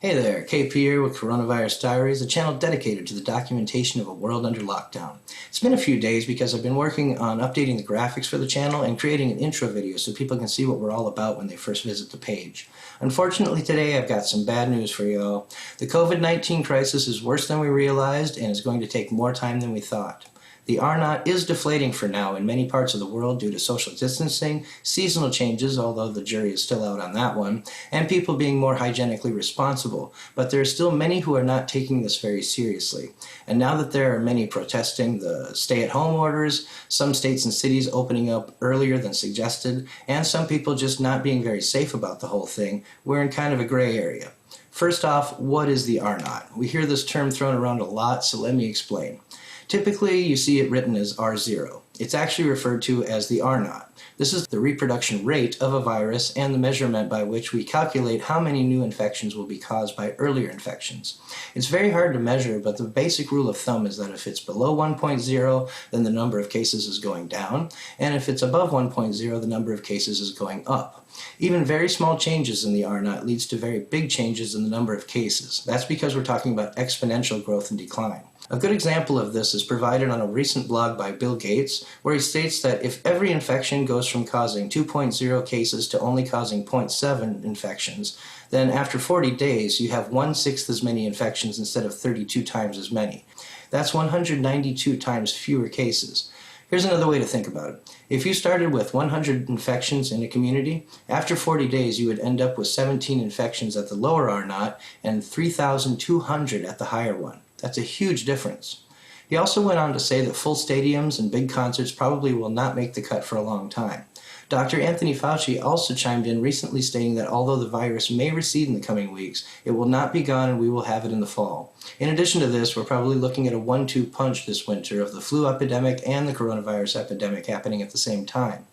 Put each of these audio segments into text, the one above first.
Hey there, KP here with Coronavirus Diaries, a channel dedicated to the documentation of a world under lockdown. It's been a few days because I've been working on updating the graphics for the channel and creating an intro video so people can see what we're all about when they first visit the page. Unfortunately today I've got some bad news for you all. The COVID-19 crisis is worse than we realized and is going to take more time than we thought. The R0 is deflating for now in many parts of the world due to social distancing, seasonal changes, although the jury is still out on that one, and people being more hygienically responsible. But there are still many who are not taking this very seriously. And now that there are many protesting the stay-at-home orders, some states and cities opening up earlier than suggested, and some people just not being very safe about the whole thing, we're in kind of a gray area. First off, what is the R0? We hear this term thrown around a lot, so let me explain. Typically, you see it written as R0. It's actually referred to as the R0. This is the reproduction rate of a virus and the measurement by which we calculate how many new infections will be caused by earlier infections. It's very hard to measure, but the basic rule of thumb is that if it's below 1.0, then the number of cases is going down, and if it's above 1.0, the number of cases is going up. Even very small changes in the R0 leads to very big changes in the number of cases. That's because we're talking about exponential growth and decline. A good example of this is provided on a recent blog by Bill Gates, where he states that if every infection goes from causing 2.0 cases to only causing 0.7 infections, then after 40 days you have 1/6 as many infections instead of 32 times as many. That's 192 times fewer cases. Here's another way to think about it. If you started with 100 infections in a community, after 40 days you would end up with 17 infections at the lower R0 and 3,200 at the higher one. That's a huge difference. He also went on to say that full stadiums and big concerts probably will not make the cut for a long time. Dr. Anthony Fauci also chimed in recently stating that although the virus may recede in the coming weeks, it will not be gone and we will have it in the fall. In addition to this, we're probably looking at a 1-2 punch this winter of the flu epidemic and the coronavirus epidemic happening at the same time.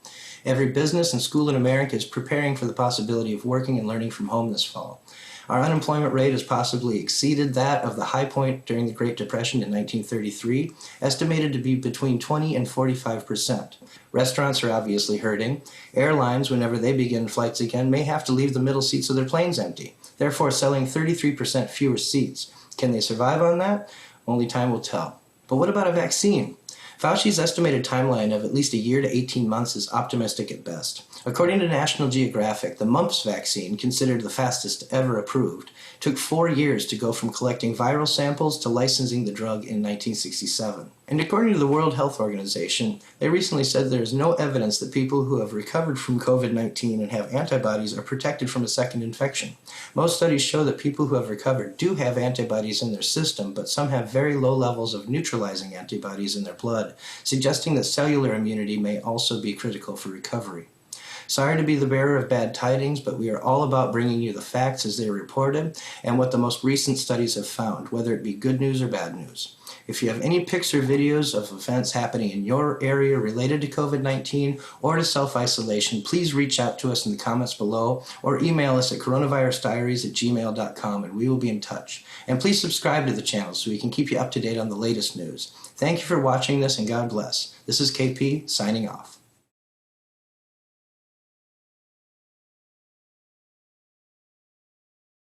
Every business and school in America is preparing for the possibility of working and learning from home this fall. Our unemployment rate has possibly exceeded that of the high point during the Great Depression in 1933, estimated to be between 20 and 45%. Restaurants are obviously hurting. Airlines, whenever they begin flights again, may have to leave the middle seats of their planes empty, therefore selling 33% fewer seats. Can they survive on that? Only time will tell. But what about a vaccine? Fauci's estimated timeline of at least a year to 18 months is optimistic at best. According to National Geographic, the mumps vaccine, considered the fastest ever approved, took 4 years to go from collecting viral samples to licensing the drug in 1967. And according to the World Health Organization, they recently said there is no evidence that people who have recovered from COVID-19 and have antibodies are protected from a second infection. Most studies show that people who have recovered do have antibodies in their system, but some have very low levels of neutralizing antibodies in their blood, suggesting that cellular immunity may also be critical for recovery. Sorry to be the bearer of bad tidings, but we are all about bringing you the facts as they are reported and what the most recent studies have found, whether it be good news or bad news. If you have any pics or videos of events happening in your area related to COVID-19 or to self-isolation, please reach out to us in the comments below or email us at coronavirusdiaries@gmail.com and we will be in touch. And please subscribe to the channel so we can keep you up to date on the latest news. Thank you for watching this and God bless. This is KP signing off.